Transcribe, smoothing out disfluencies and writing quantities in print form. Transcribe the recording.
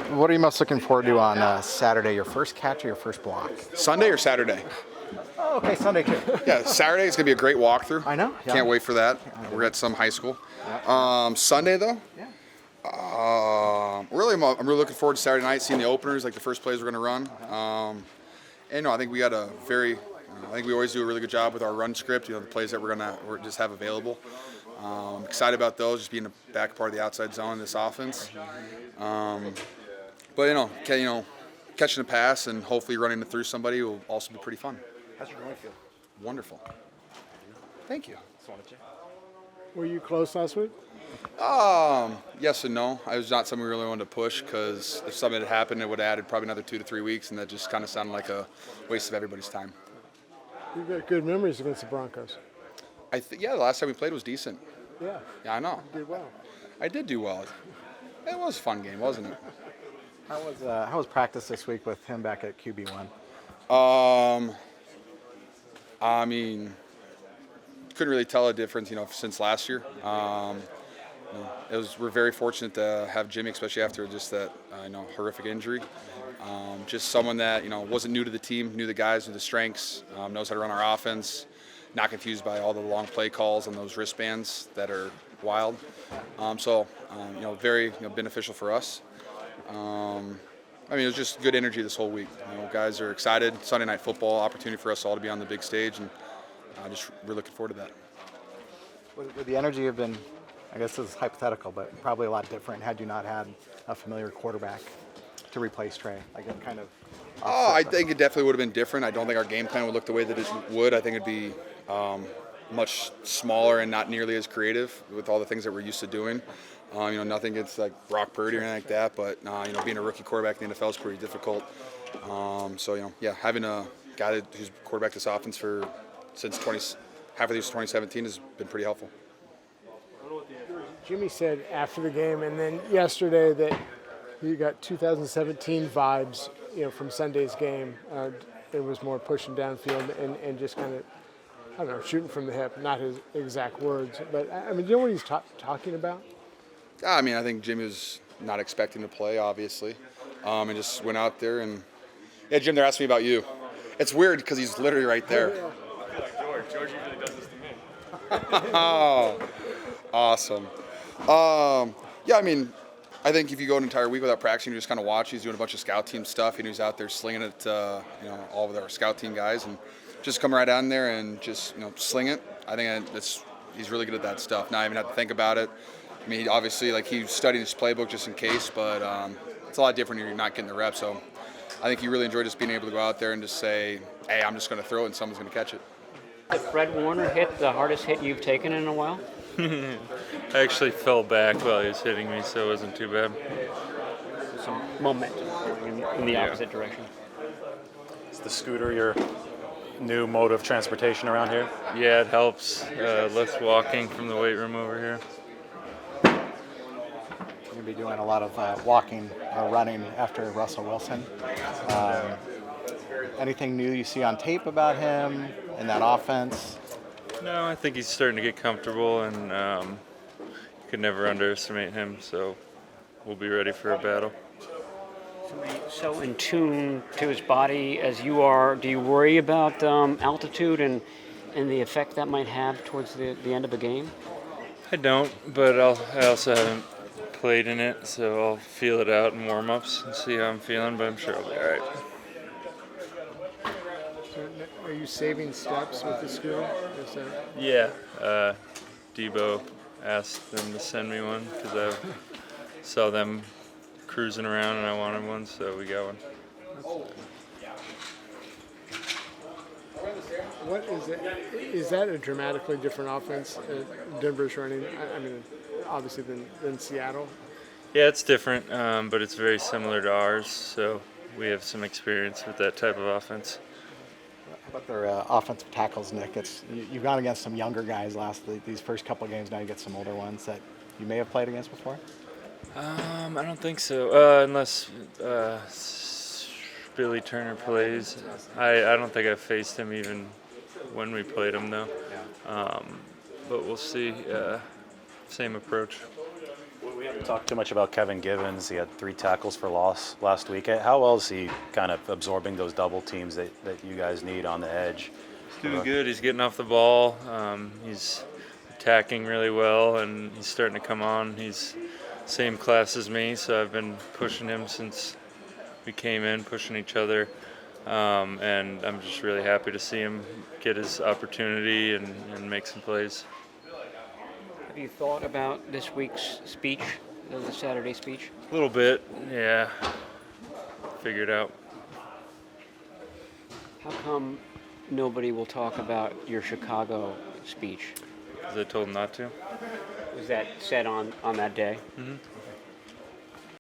What are you most looking forward to on Saturday? Your first catch or your first block? Sunday or Saturday? Oh, okay, Sunday too. Yeah, Saturday is going to be a great walkthrough. I know. Yeah. Can't wait for that. We're at some high school. Sunday, though? Yeah. I'm really looking forward to Saturday night, seeing the openers, like the first plays we're going to run. I think we got I think we always do a really good job with our run script, the plays that we're just have available. Excited about those, just being the back part of the outside zone in this offense. But catching a pass and hopefully running it through somebody will also be pretty fun. How's your going feel? Wonderful. Thank you. Were you close last week? Yes and no. I was not something we really wanted to push because if something had happened, it would have added probably another 2 to 3 weeks, and that just kind of sounded like a waste of everybody's time. You've got good memories against the Broncos. The last time we played was decent. Yeah. Yeah, I know. You did well. I did do well. It was a fun game, wasn't it? How was practice this week with him back at QB1? I mean, couldn't really tell a difference, since last year. We're very fortunate to have Jimmy, especially after just that, horrific injury. Just someone that, wasn't new to the team, knew the guys, knew the strengths, knows how to run our offense, not confused by all the long play calls and those wristbands that are wild. Very beneficial for us. It was just good energy this whole week. Guys are excited. Sunday night football, opportunity for us all to be on the big stage, and we're looking forward to that. Would the energy have been, I guess this is hypothetical, but probably a lot different had you not had a familiar quarterback to replace Trey? Like it kind of. I think it definitely would have been different. I don't think our game plan would look the way that it would. I think it'd be much smaller and not nearly as creative with all the things that we're used to doing. Nothing against like Brock Purdy or anything like that, but being a rookie quarterback in the NFL is pretty difficult. Having a guy who's quarterbacked this offense since half of these 2017 has been pretty helpful. Jimmy said after the game and then yesterday that you got 2017 vibes, from Sunday's game. It was more pushing downfield and just kind of, I don't know, shooting from the hip. Not his exact words, but do you know what he's talking about? I think Jimmy was not expecting to play, obviously, and just went out there and Jim, they're asking me about you. It's weird because he's literally right there. I feel like George usually does this to me. Oh, awesome. I think if you go an entire week without practicing, you just kind of watch. He's doing a bunch of scout team stuff, and he's out there slinging it, all of our scout team guys, and just come right down there and just, sling it. I think he's really good at that stuff. Not even have to think about it. Obviously, he's studying his playbook just in case, but it's a lot different when you're not getting the reps. So I think he really enjoyed just being able to go out there and just say, hey, I'm just going to throw it and someone's going to catch it. Did Fred Warner hit the hardest hit you've taken in a while? I actually fell back while he was hitting me, so it wasn't too bad. Some momentum in the opposite direction. Is the scooter your new mode of transportation around here? Yeah, it helps. Less walking from the weight room over here. You're going to be doing a lot of walking or running after Russell Wilson. Anything new you see on tape about him in that offense? No, I think he's starting to get comfortable, and you could never underestimate him, so we'll be ready for a battle. So in tune to his body as you are, do you worry about altitude and the effect that might have towards the end of a game? I don't, but I also haven't played in it, so I'll feel it out in warm-ups and see how I'm feeling, but I'm sure I'll be all right. Are you saving steps with the scooter? Yeah, Debo asked them to send me one because I saw them cruising around and I wanted one, so we got one. What is it? Is that a dramatically different offense Denver's running? Obviously than Seattle. Yeah, it's different, but it's very similar to ours, so we have some experience with that type of offense. How about their offensive tackles, Nick? You've gone against some younger guys these first couple of games. Now you get some older ones that you may have played against before. I don't think so, unless Billy Turner plays. I don't think I've faced him even when we played him, though. But we'll see. Same approach. We Talk too much about Kevin Givens. He had 3 tackles for loss last week. How well is he kind of absorbing those double teams that you guys need on the edge? He's doing good. He's getting off the ball. He's attacking really well, and he's starting to come on. He's same class as me, so I've been pushing him since we came in, pushing each other. And I'm just really happy to see him get his opportunity and make some plays. Have you thought about this week's speech, the Saturday speech? A little bit, yeah. Figured out. How come nobody will talk about your Chicago speech? Because I told him not to. Was that said on that day? Mm-hmm.